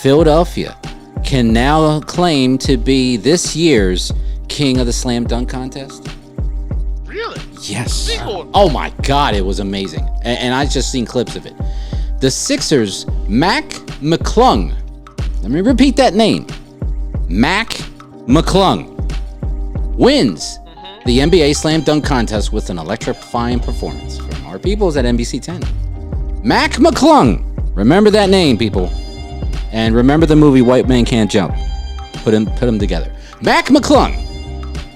Philadelphia can now claim to be this year's king of the slam dunk contest. Really? Yes. Oh my God, it was amazing. And I just seen clips of it. The Sixers' Mac McClung. Let me repeat that name. Mac McClung wins the NBA Slam Dunk Contest with an electrifying performance from our peoples at NBC 10. Mac McClung. Remember that name, people. And remember the movie White Man Can't Jump. Put them together. Mac McClung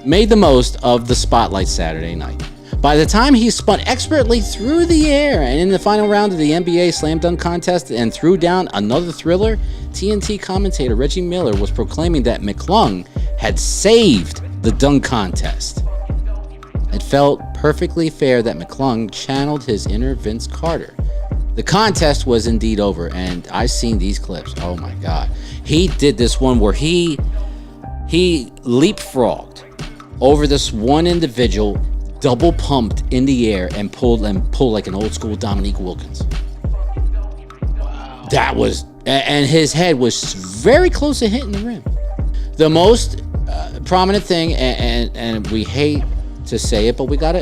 made the most of the spotlight Saturday night. By the time he spun expertly through the air and in the final round of the NBA Slam Dunk Contest and threw down another thriller, TNT commentator Reggie Miller was proclaiming that McClung had saved the dunk contest. It felt perfectly fair that McClung channeled his inner Vince Carter. The contest was indeed over, and I've seen these clips. Oh my God. He did this one where he leapfrogged over this one individual, double pumped in the air and pulled like an old school Dominique Wilkins. Wow. That was, and his head was very close to hitting the rim. The most prominent thing, and we hate to say it, but we gotta,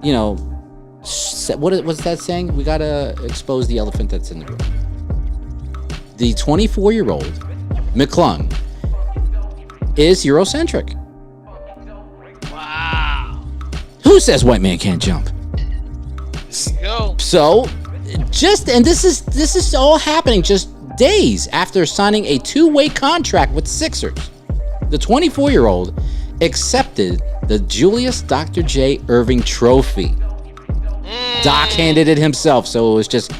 you know, what's that saying? We gotta expose the elephant that's in the room. The 24-year-old McClung is Eurocentric. Who says white man can't jump? There you go. So, this is all happening just days after signing a two-way contract with Sixers. The 24-year-old accepted the Julius Dr. J. Irving Trophy. Doc handed it himself, so it was just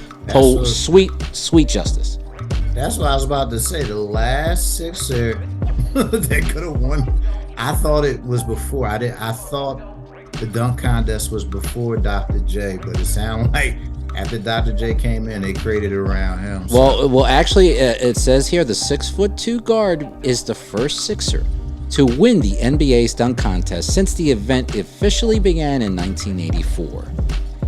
sweet justice. That's what I was about to say. The last Sixer that could have won, I thought it was before. I thought the dunk contest was before Dr. J, but it sounded like after Dr. J came in, they created it around him. So. Well, actually, it says here the 6'2" guard is the first Sixer to win the NBA's dunk contest since the event officially began in 1984.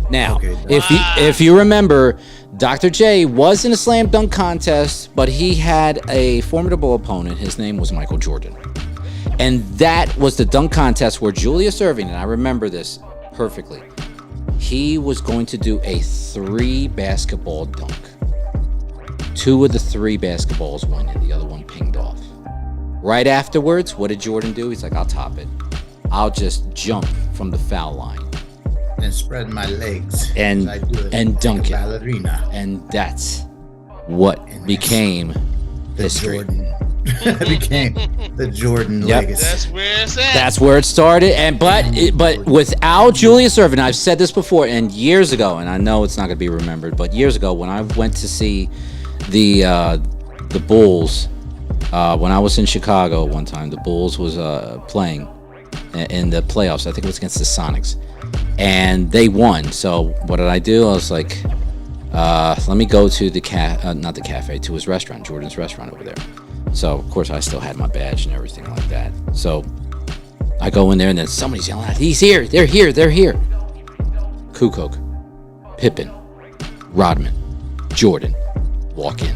Now, if you remember, Dr. J was in a slam dunk contest, but he had a formidable opponent. His name was Michael Jordan. And that was the dunk contest where Julius Erving, and I remember this perfectly, he was going to do a 3 basketball dunk. 2 of the 3 basketballs went in, the other one pinged off. Right afterwards, what did Jordan do? He's like, I'll top it. I'll just jump from the foul line. And spread my legs. And dunk it. Ballerina. And that's what became history. Became the Jordan legacy. That's where it's at. That's where it started. But without Julius Erving, I've said this before, and years ago, and I know it's not going to be remembered, but years ago when I went to see the Bulls, when I was in Chicago one time, the Bulls was playing in the playoffs. I think it was against the Sonics, and they won. So what did I do? I was like, let me go to to his restaurant, Jordan's restaurant over there. So, of course, I still had my badge and everything like that. So, I go in there, and then somebody's yelling out, he's here, they're here. Kukoc, Pippen, Rodman, Jordan, walk in.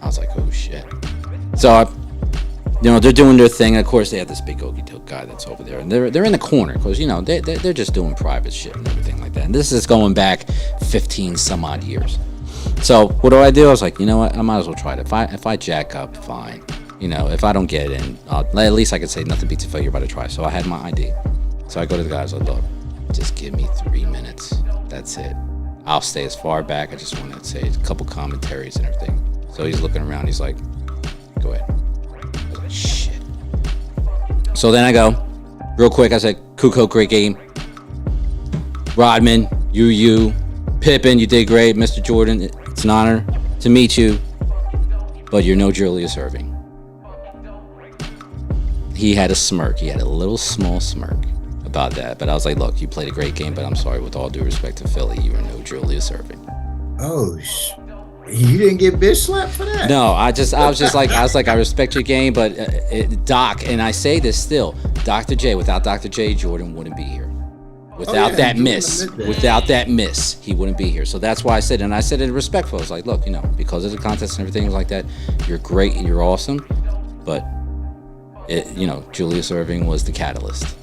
I was like, oh, shit. So, they're doing their thing. And, of course, they have this big okey-doke guy that's over there. And they're in the corner because, they're just doing private shit and everything like that. And this is going back 15 some odd years. So what do? I was like, you know what? I might as well try it. If I jack up, fine. If I don't get in, at least I could say nothing beats a failure but a try. So I had my ID. So I go to the guys. I was like, look, just give me 3 minutes. That's it. I'll stay as far back. I just want to say a couple commentaries and everything. So he's looking around. He's like, go ahead. I was like, shit. So then I go real quick. I said, Kukoc, great game. Rodman, you. Pippen, you did great. Mr. Jordan, it's an honor to meet you, but you're no Julius Erving. He had a smirk. He had a little small smirk about that, but I was like, look, you played a great game, but I'm sorry, with all due respect to Philly, you are no Julius Erving. Oh, you didn't get bitch slapped for that? No, I was like, I respect your game, but Doc, and I say this still, Dr. J, without Dr. J, Jordan wouldn't be here. Without yeah, that you miss, admit that. without that miss, he wouldn't be here. So that's why I said, and I said it respectful. I was like, look, because of the contest and everything like that, you're great and you're awesome, but Julius Erving was the catalyst.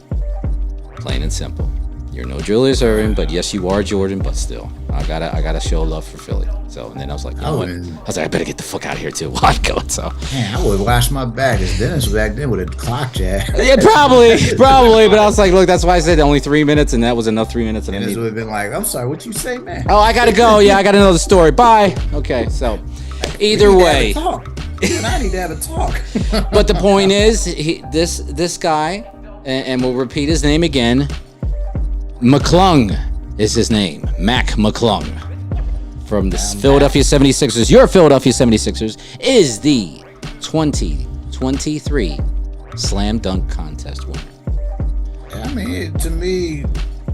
Plain and simple. You're no Julius Erving, but yes, you are Jordan. But still, I gotta show love for Philly. So, and then I was like, I was like, I better get the fuck out of here too. While I'm going. So, Man, I would wash my back as Dennis back then with a clock jack. yeah, probably. But I was like, look, that's why I said only 3 minutes, and that was enough 3 minutes. And Dennis would have been like, I'm sorry, what you say, man? Oh, I gotta go. Yeah, I gotta know the story. Bye. Okay, so either way. You and I need to have a talk. But the point is, this guy, and we'll repeat his name again. McClung is his name. Mac McClung from the Philadelphia 76ers. Your Philadelphia 76ers is the 2023 Slam Dunk Contest winner. I mean, to me,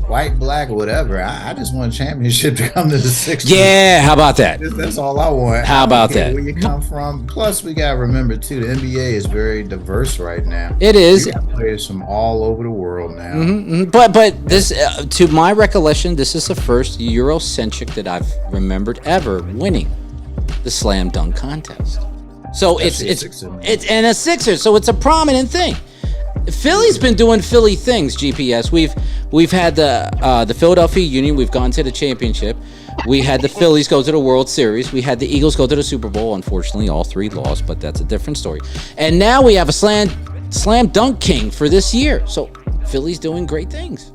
white, black, or whatever, I just want a championship to come to the Sixers. Yeah, how about that? That's all I want. How about that? Where you come from. Plus, we got to remember, too, the NBA is very diverse right now. It is. You got players from all over the world now. Mm-hmm. But this, to my recollection, this is the first Eurocentric that I've remembered ever winning the Slam Dunk Contest. So it's and a Sixer, so it's a prominent thing. Philly's been doing Philly things. GPS. We've had the Philadelphia Union. We've gone to the championship. We had the Phillies go to the World Series. We had the Eagles go to the Super Bowl. Unfortunately, all three lost, but that's a different story. And now we have a slam dunk king for this year. So Philly's doing great things.